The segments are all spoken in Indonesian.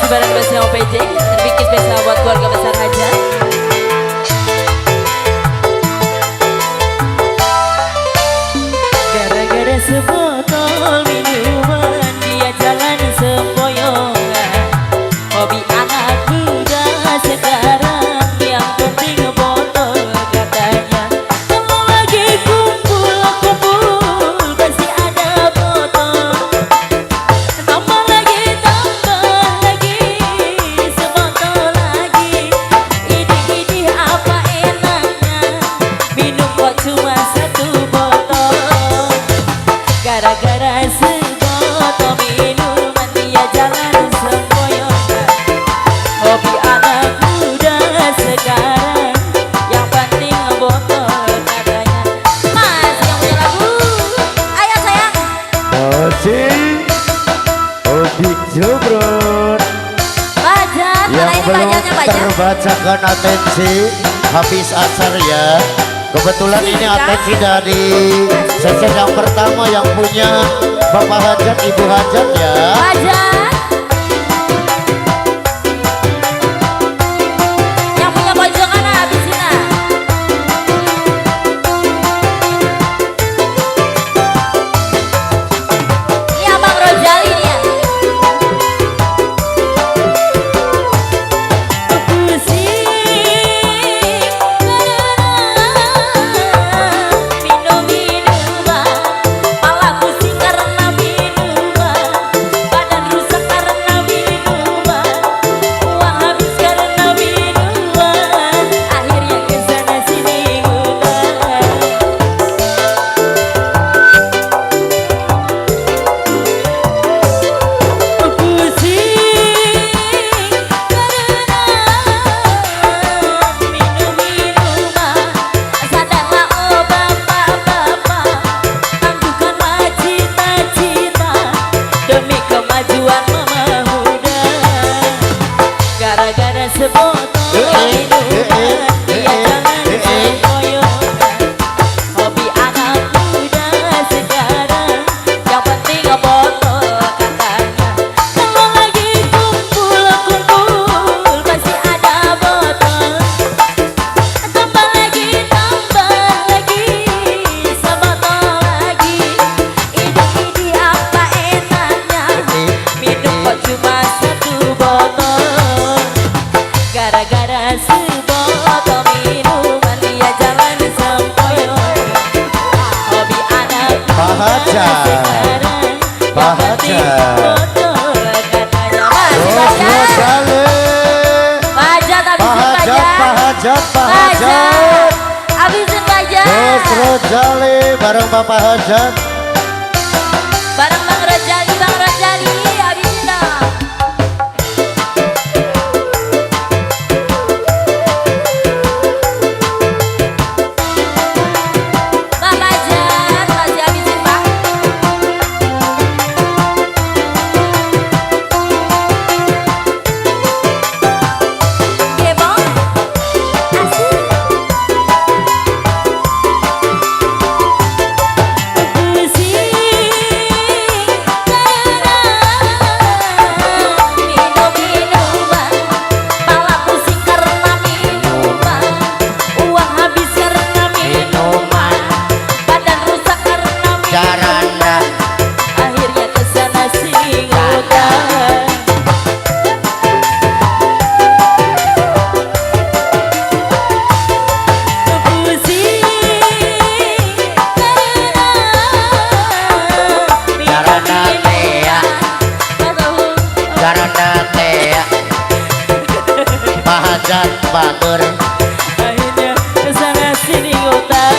bareng bersama PJ terbikin spesial buat keluarga besar Haja. Gara-gara sebotol minuman dia jalan sempoyongan. Hobi anak muda sekarang yang penting botol katanya. Kalau lagi kumpul-kumpul pasti ada botol. Tambah lagi sebotol lagi. Ini apa enaknya minum kok cuma satu botol. Gara-gara sebotol minuman dia jalan sempoyongan. Hobi anak muda sekarang yang penting botol katanya. Mas yang punya lagu, ayo sayang. Masih Hobi Jobron Bajat, mana yang ini belum bajatnya bajat? terbacakan atensi Hafiz Asar ya. Kebetulan ini atensi dari sesi yang pertama yang punya Bapak Hajat, Ibu Hajat ya. Bajat. Yang punya pojokan habisin lah. Ini Abang Rojali nih ya. Minum minuman, malah pusing karena minuman. Badan rusak karena minuman, uang habis karena minuman. Akhirnya kesana sini ngutang. Pusing karena minum minuman. Sadarlah oh bapak-bapak, tangguhkanlah cita-cita demi kemajuan mama muda. Gara-gara sebotol minuman dia jangan sempoyongan. Hobi anak muda sekarang yang penting botol katanya. Kalau lagi kumpul-kumpul pasti ada botol. Tambah lagi sebotol lagi. Ini apa enaknya minum kok cuma satu botol. Gara-gara sebotol minuman dia jalan sempoyongan. Hobi anak Pak muda Hajat. sekarang Pak yang penting Hajat. botol katanya. Mas Terus Bajat, Rojali. Bajat Pak habisin Hajat, Pak Bajat, Hajat, Pak Hajat. Bajat habisin Bajat. Terus Rojali bareng Bapak Hajat. Bareng Bang Rojali habisin dong. Pak Bajat masih habisin Pak. Gebong, asik. Pak Hajat batur. Akhirnya kesana sini ngutang.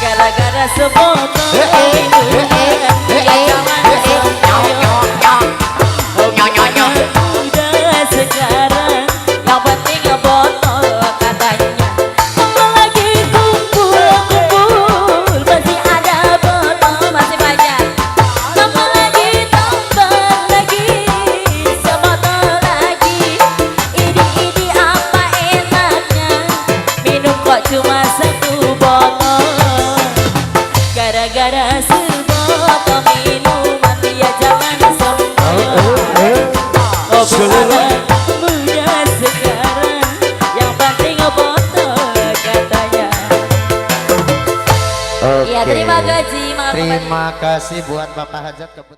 Gara-gara sebotol minuman dia jangan sempoyongan. Hobi anak muda sekarang yang penting botol katanya. Kalau lagi kumpul-kumpul pasti ada botol. Masih banyak. Tambah lagi sebotol lagi. Ini apa enaknya minum kok cuma satu botol. Gara-gara sebotol minuman dia jangan sempoyongan. foto katanya. Oke. Ya terima kasih, maaf. Terima kasih buat Bapak Hajat.